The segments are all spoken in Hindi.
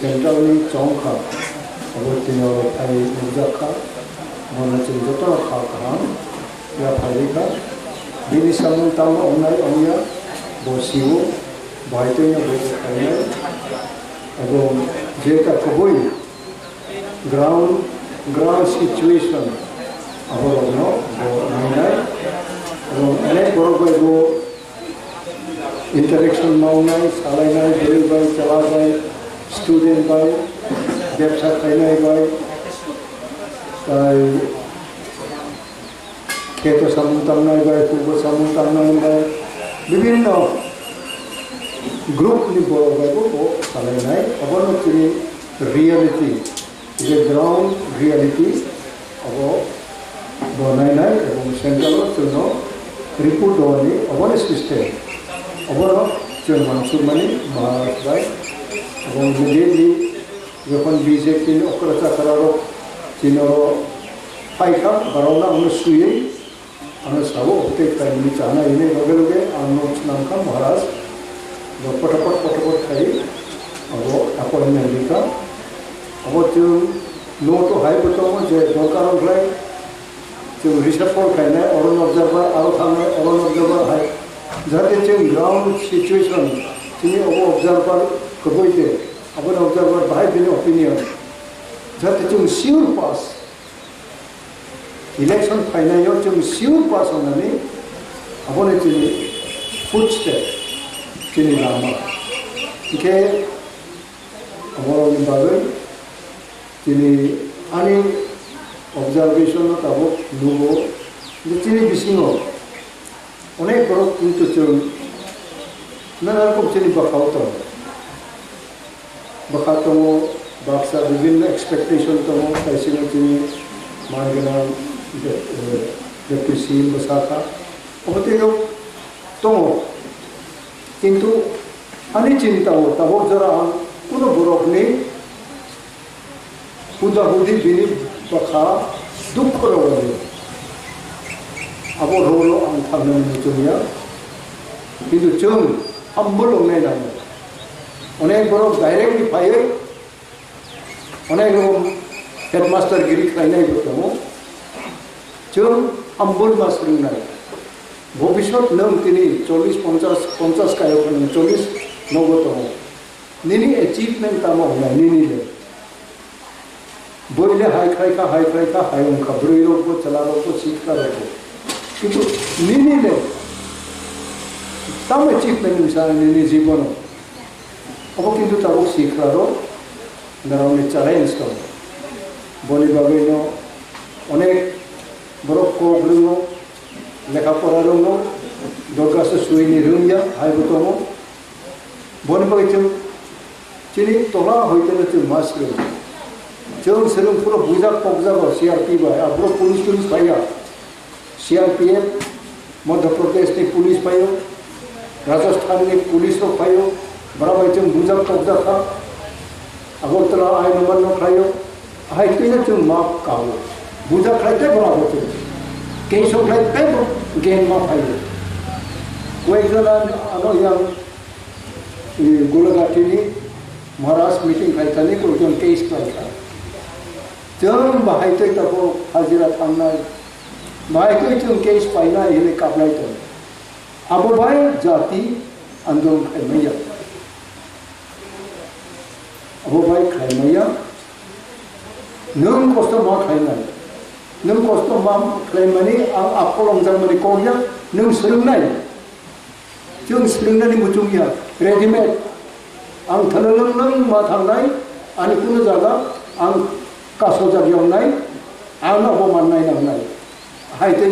centrally chongka about tino ai mujaka mona chin joto kha kha ya phaika bini samun tam onai onya bosiu baitenya bo khaina এবং যেটা কবই ground situation অবলম্বন নাই এবং অনেক বড় বড় ইন্টারেকশন মাউনাই সালাই নাই বেল বাই চালা বাই স্টুডেন্ট বাই ব্যবসা খাইনাই বাই তাই ক্ষেত সামুতাম নাই বাই পূর্ব সামুতাম নাই বাই বিভিন্ন group ni boro bai ko salai nai abono tini reality je ground reality abo bonai nai ebong central tuno report oni abono system abono jon mansur mani bahas bai ebong immediately যখন BJP okrata kararo tino paika barona onu suye anu sabo ote kaini chana ine loge loge anu namka maharaj पटपट खाई अब अपॉइंटमेंट लिखा अब जो नो तो हाई बताओ जो दरकार होगा जो रिसर्च फॉर खाना ऑरन ऑब्जर्वर आरो थांगे ऑरन ऑब्जर्वर हाई जाते जो ग्राउंड सिचुएशन जिन्हें अब ऑब्जर्वर कबई दे अब ऑब्जर्वर भाई बिने ओपिनियन जाते जो श्योर पास इलेक्शन खाना यो जो श्योर पास होना नहीं अब ने जिन्हें footstep Kini lama, ke orang bagai kini ani observation atau tahu dulu, jadi bisingo, onek korok itu cuma, nana aku jadi bakal tahu, baksa বিভিন্ন expectation tahu, kaisi macam mana depresi besar, apa tu tahu. किंतु अने चिंता हो तब जरा कुनो बुरोक ने खुदा खुदी बिनी बखा दुख करो वाले अब रोलो अंथाने में चुनिया किंतु चुन हम बोलो नहीं जाने उन्हें बुरोक डायरेक्टली फायर उन्हें लोग हेडमास्टर गिरी खाने को तो चुन हम बोल मास्टर नहीं ভবিষ্যৎ নং তিনি 40-50 কায়ক 40-90 তম নিনি অ্যাচিভমেন্ট তাম হয় নিনিলে বইলে হাই খাইকা হাই অঙ্কা ব্রই রোগ চলা রোগ শিক্ষা রোগ কিন্তু নিনিলে তাম অ্যাচিভমেন্ট মিশাল নিনি জীবন অব কিন্তু তাও শিক্ষার দাঁড়ানো চ্যালেঞ্জ তো বলি বাবিন অনেক বড় কোগ্রুম लेखा पढ़ा रोंगो दरगाह से सुईनी रोंगिया हाय बतोमो बने बाय जों चिनि तोला होइते न मास रो जों सेलुं पुरो बुजा पगजा CRP बाय आब्रो पुलिस पाया CRPF मध्य प्रदेश ने पुलिस पायो राजस्थान ने पुलिस रो पायो बराबर जों बुजा पगजा था अगरतला आय नंबर न पायो हाय तेने जों माप काओ बुजा खाइते बराबर जों case of like paper gain more fire. Wajala ano yang Gulagatini Maharaj meeting kaitani ko yung case kaita. Jom bahai to ito hazira thangnai. Bahai ko yung case paina hile kaplay to. Abo bahai jati andong kaimaya. Abo bahai kaimaya. Nung kosto mo kainai. Nung kosto mam klaim mani ang apolong zamani konya nung selung nai. Jung selung nai mucung ya ready made. Ang thanalung nung mathang nai ani kuno jaga ang kaso jagyong nai ang aboman nai nang nai. Hai te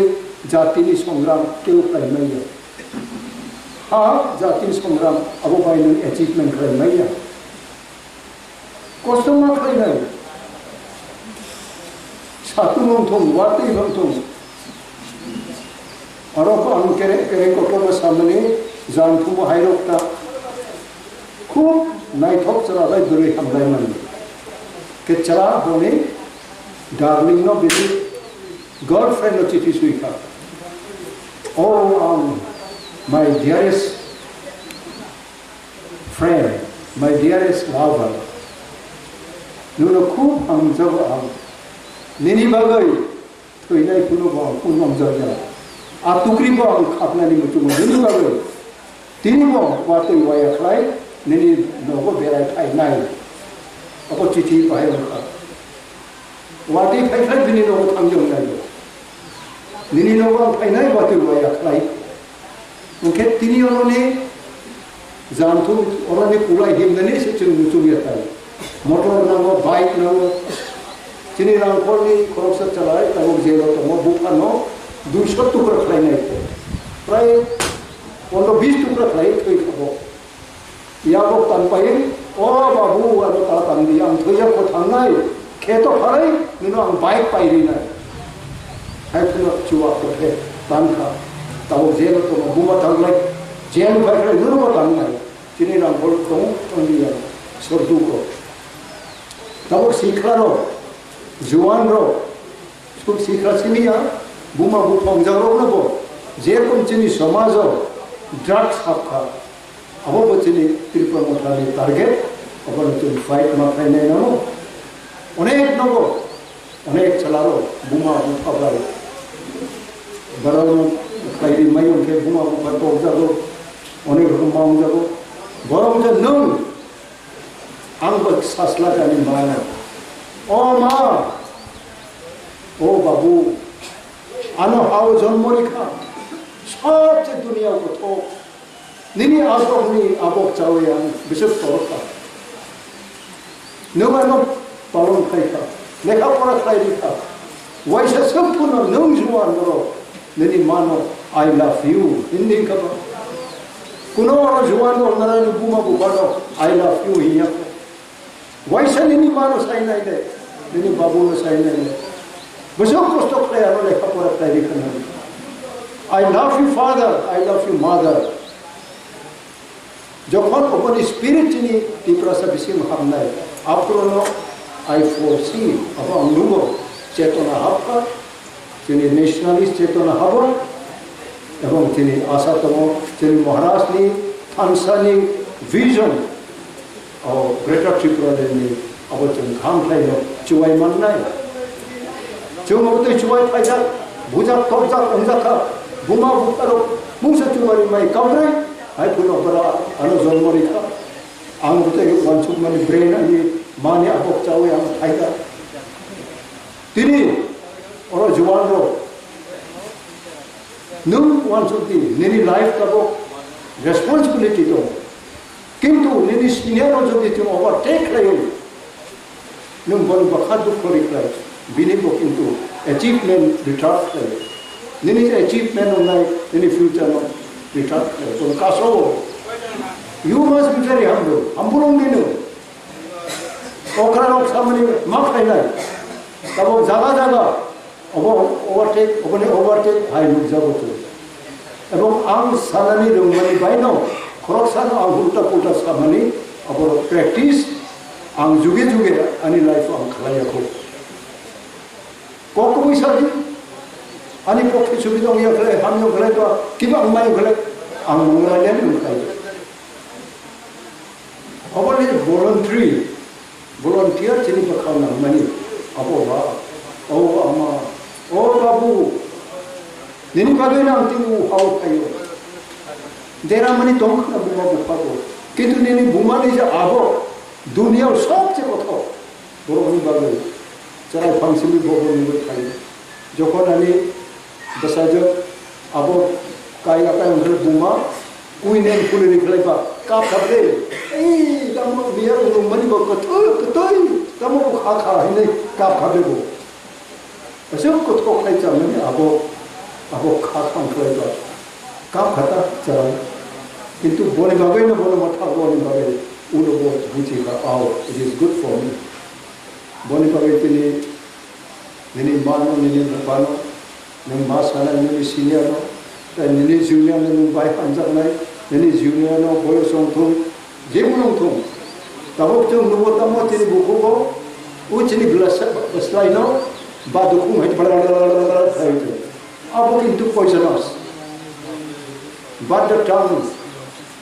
jati ni songram keu klaim nai ya. Ha jati ni songram abo bai nung achievement klaim nai ya. Kosto ma klaim nai. Satu mungtung, wati mungtung. Orang ko kere kotor mas samne jantu mo hairok ta. Khub naithok chara bai duri hamlai man. Ke chara hone darling no bisu girlfriend no chithi suika. Oh my dearest friend, my dearest lover. 누나 खूब 항저가 니니 바가이 토이나이 부노가 군농자냐 아 두그리바 카프나니 무tum 니니 바가이 디니모 와토이 와야 클라이 니니 노고 베라이 타이 나이 아고 치티 바이오카 와디 파이파이 비니 노고 탕정 나이도 니니 노고 파이나이 와토이 와야 클라이 오케 디니 오노니 잔투 오라니 पुराई हिमदनी से चुन मुचुमिया ताई मोटर नामो बाइक नामो चिनी hrangkhawl ni khoroksa chalai tabo jelo tomo bukano 200 टुकड़ा खाई नहीं थे प्राय 15-20 टुकड़ा खाई थोई खबो याबो तनपाई ओ बाबू वालो ता तंदी आं थोया को थांनाय खेतो खाई निनो आं बाइक पाइरी ना है पुनो चुवा को थे तानखा तabo jelo tomo बुमा थांगलाई जेल भाई निनो को थांनाय चिनी hrangkhawl तो तंदी आ सरदू को तब सीखला रो जुआन रो सब सीखला सिनिया बुमा बुफांग जारो ना बो जेरकम चिनी समाज ड्रग्स हक्का अब बचिनी त्रिपुरा मोठाली टारगेट अपन चिनी फाइट मा फाइने ना अनेक नगो अनेक चलारो बुमा बुफाबाई बरानो खाइरी मायन के बुमा बुफा तो जारो अनेक रुमांग जारो बरम जे नों आंबो सासला जानि माना ओ मा ओ बाबू आनो हाव जन्मरिखा सबसे दुनिया को तो निनी आबोनी आबोक चावे आं बिसब तोरखा नोबानो पालन खाइखा लेखा पढ़ा खाइखा वैसे सब पुनो नों जुआन बरो निनी मानो आई लव यू हिंदी का कुनो जुआन रो नरानी बुमा बुबानो आई लव यू हिया वैसे निनी मानो साइन नहीं दे निनी बाबू ने साइन नहीं दे बसो कोस्टो प्ले आनो लेखा पढ़ा खाइखा I love you father, I love you mother. जखन अपन स्पिरिट नि टिप्रा सा बिसिम हामनाय आप्रोनो I foresee अब अंगुगो चेतना हापका तिनी नेशनलिस्ट चेतना हाबो एवं तिनी आशा तमो तिनी महाराष्ट्र नि थानसानि विजन और ग्रेटर त्रिपुरा नि अब जों खाम थाइनो चुवाय माननाय जों मते चुवाय फायदा बुजा तबजा अंजाखा बुमा बुतारो मुंसा चुवारी माय कावरे हाय पुनो बरा आनो जन्मरिखा आं बुते वानसुक माने ब्रेन अनि माने आबक चावे आं थाइगा तिनी और जुवान रो नों वानसुक दि निनी लाइफ ताबो रेस्पोंसिबिलिटी दो किंतु निनी सिनियर जदि तुम ओवरटेक लायो नों बन बखा दुख करिखला बिनि बो किंतु अचीवमेंट रिटार्ट लायो निनी अचीवमेंट उनाय निनी फ्यूचर नो रिटार्ट लायो तो कासो you must be very humble निनो ओकरा सामने मा फाइनाय तब जागा जागा ओवरटेक ओबने ओवरटेक हाय लुक जाबो तो एवं आं सानानि रोंमानि बायनो खरकसानो आं उल्टा पुल्टा सामानि अब प्रेक्टिस आं जुगे जुगे आनि लाइफ आं खालायाखौ कोको बैसादि आनि पक्के सुबिदा या खले हामियो खले तो किबा आंमाय खले आं मंगलायान नुखाय अबले volunteer चिनि बखाना मानि अबवा ओ अमा ओ बाबू निनि बागै ना तिंगु हाउ थायो देरा मानि दंखना बुमा बुफाबो किन्तु निनि बुमानि जे आबो दुनियाव सबसे कथ बर'नि बागै जाय फांसिनि बर'नि थायो जखन आनि बसाजो आबो काय उन्हें बुमा कुइने फुलिनि खलायबा काप खाबदे ए दामो बियार उमनि बकथय दामो खाखा हिनै काप खाबेबो असो कथ खाय जामनि आबो खाखां खलायबा काप खाता जाय किंतु बने बागै न बने मथा बने बागै उनो बो बुझिका आओ it is good for me बने बागै तिनि निनि मानो निनि बानो नों मा साना निनि सिनियर निनि जिउनिया नों बाय फानजानाय निनि जिउनिया न बयस संथुं जेबो नंथुं दाबो जों नुबो तामो तिनि बुखौबो उचिनि ग्लासलाइनो बादुखौ हाय बड़ा थायो आबो किन्तु poisonous but the tongue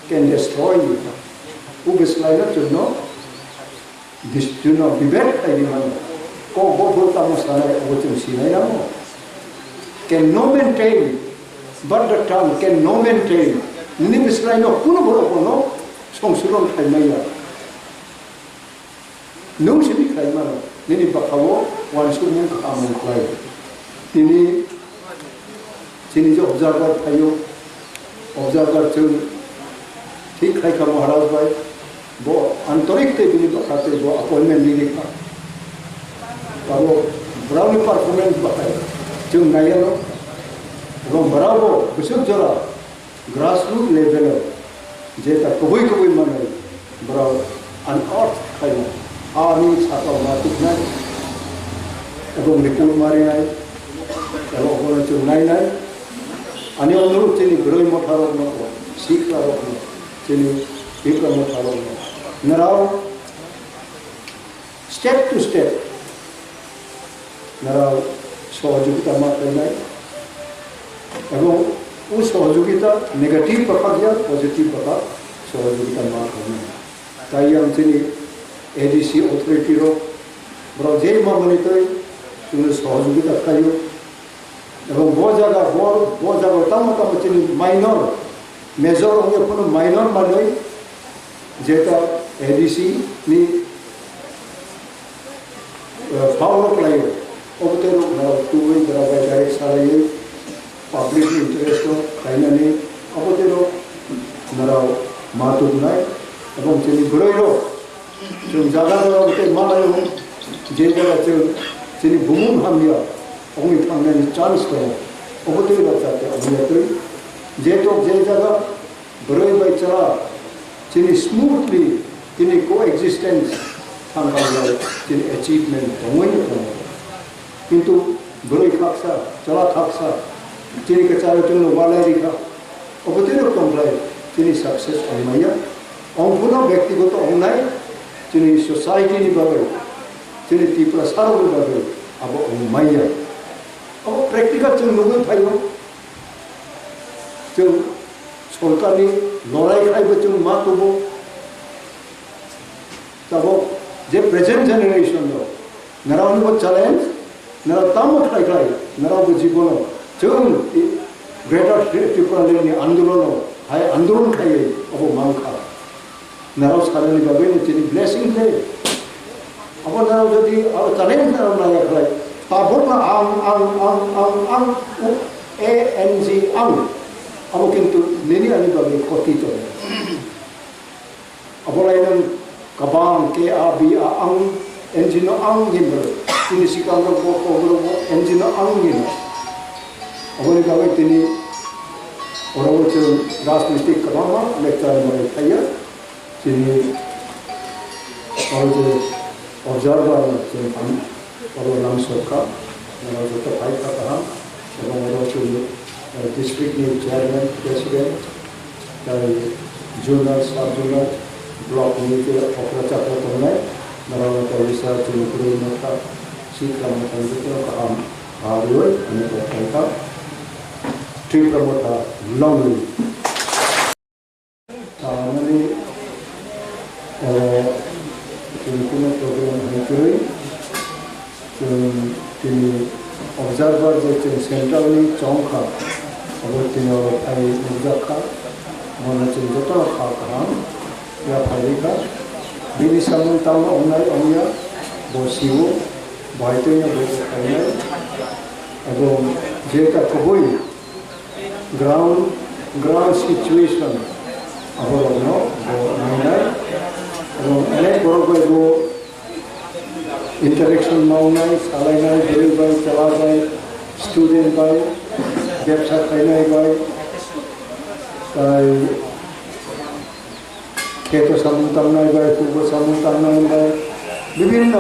can destroy you. Who is like that, you know? dispute of debate I demand. Ko both tamusana obotum sinayamo. Can no maintain, but the tongue can no maintain. Nimis no kuno borokono, song suron kaimaya. No sibi kaimano, nini bakawo, one sumun kamun klay. Tini sini jo observer tayo, observer chung, ठीक है का महाराज भाई वो आंतरिक थे भी बताते वो अपॉइंटमेंट नहीं लिखा तो वो ब्राउन परफॉर्मेंस बताए जो नया लो वो बराबो बिशुद्ध जरा ग्रासरूट लेवल जेता कोई मने ब्राउन अनऑर्थ खाई आनी छाता मातुक नहीं एवं रिपोर्ट मारे नहीं एवं वो जो नया अन्य अनुरूप चीनी ग्रोई मोटारो न सीख रहा हो Jadi Tipra Motha Now, step to step, now Sahajogita Matlai, এবং সহযোগিতা নেগেটিভ পাখা দিয়া পজিটিভ পাখা সহযোগিতা মাধ্যমে তাই আমি এডিসি অথরিটির বড় যে মামলিতে তুমি সহযোগিতা খাইও এবং বড় জায়গা তাম চিনি মাইনর মেজর হয়ে কোনো মাইনর মানে যেটা এডিসি নি ফাউল প্লাইও ওদের তুই দ্বারা ডাইরেক্ট সারাই public interest ko kaina ni apotero narao matuk nai ebong chini groiro chung jaga ro te malayo je jaga chini bumun hamya ongi thamne ni chance ko apotero chate abiyatri je jaga groi bai chala chini smoothly chini coexistence thangka chini achievement ongoi ko kintu groi khaksa chala khaksa Chini kacau tu walai rika, apa tu nak komplain? Chini sukses orangnya, orang pun व्यक्ति को तो orang chini society ni bagai, chini Tipra saru bagai, apa orangnya, apa practical chini logo thayo, chini sekolah ni lorai kai bacun matu bo, tabo je present generation lo, narau ni bo challenge, narau tamu kai, narau bo jibono. Jom greater Tipra ni andolon hai andolon khai abo mangkha narau sarani babe ni chini blessing the abo narau jodi abo talent narau na khai tabona ang ang abo kintu nini ani babe khoti to abo lain kabang ke abi ang engine ang himro ini sikang ko engine ang himro Orang kawai tini orang macam राजनीतिक करना लेक्चर में खाया चीनी और जो ऑब्जर्वर जो हम और Lamsokma मेरा जो तो भाई का कहा और जो डिस्ट्रिक्ट में चेयरमैन प्रेसिडेंट जूनियर सब जूनियर ब्लॉक में जो ऑपरेटर होता है मेरा तो रिसर्च में पूरी मौका सीख रहा हूँ जितना काम आगे हमें बताएगा Tipra Motha lonely. Mani kuna program hancuri. Tini observer je central ni chongka. Agar tini orang ay mujaka. Mana cini jota khakam. Ya pharika. Bini samun tahu onai onya bosiwo. Baitnya bosi kaya. Agar jeka koboi. Ground situation about no अनेक बरोबर वो interaction माउनाई सालाइनाई डेली बाय चला बाय स्टूडेंट बाय व्यवसा करनाई बाय खेतो समुदाय बाय पूर्व समुदाय बाय विभिन्न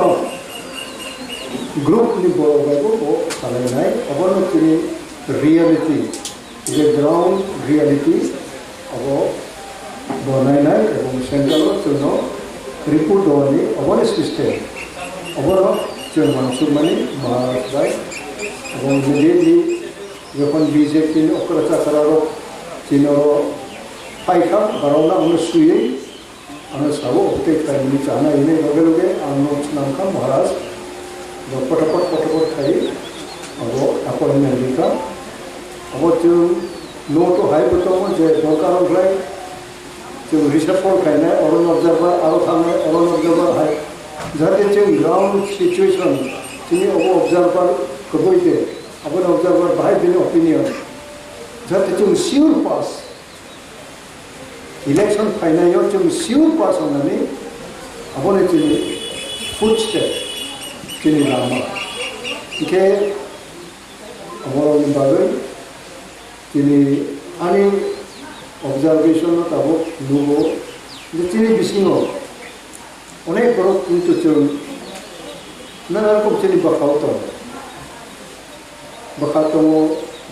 ग्रुप नि बरोबर वो सालाइनाई अब न किनी reality the ground reality about Bonai and Central to know report only about a system about Lamsokma Maharashtra about immediately when BJP Okrata Kararo Chino Paika Barona on the Sui आंनो साबो उपदेश खायनि जाना इने लगे लगे आं नोट्स नामखा महाराज पटपट खाई अब अपॉइंटमेंट लिखा अब जो नोट हाई बताओ जे दरकार होलाय जो रिसेप्टर खायनाय अरन ऑब्जर्वर आरो थांनाय अरन ऑब्जर्वर हाय जाहाथे जों ग्राउंड सिचुएशन जोंनि अब ऑब्जर्वर कबोयते अब ऑब्जर्वर बाहाय बिनि ओपिनियन जाहाथे जों सियर पास इलेक्शन फाइनायाव जों सियर पास होनानै अपने जोंनि फुटस्टेप जोंनि लामा इखे अमरनि बागै जोंनि आंनि ऑब्जर्वेशन ताबो नुगो जोंनि बिसिङाव अनेक बरफ किन्तु जों नाना रकम जोंनि बाखाव दं बाखा दङ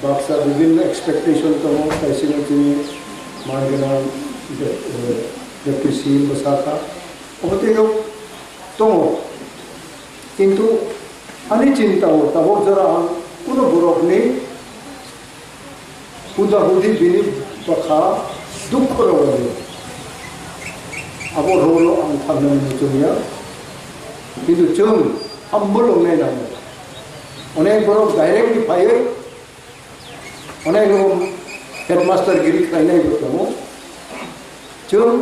बाक्सा विभिन्न एक्सपेक्टेशन दङ खायसेनो जोंनि मानगोनां डेपुटि मोसाखा अबेयाव दङ किन्तु आंनि चिन्तायाव ताबो जरा आं कुनु बरफनि हुदा-हुदि बिनि बाखा दुख रावलायो अब रौलो आं थांनो जोंनिया किन्तु जों आंबो लंनाय नाङो अनेक बरफ डाइरेक्टलि फायो अनेक रकम हेडमास्टार गिरि खायनायबो दङ जों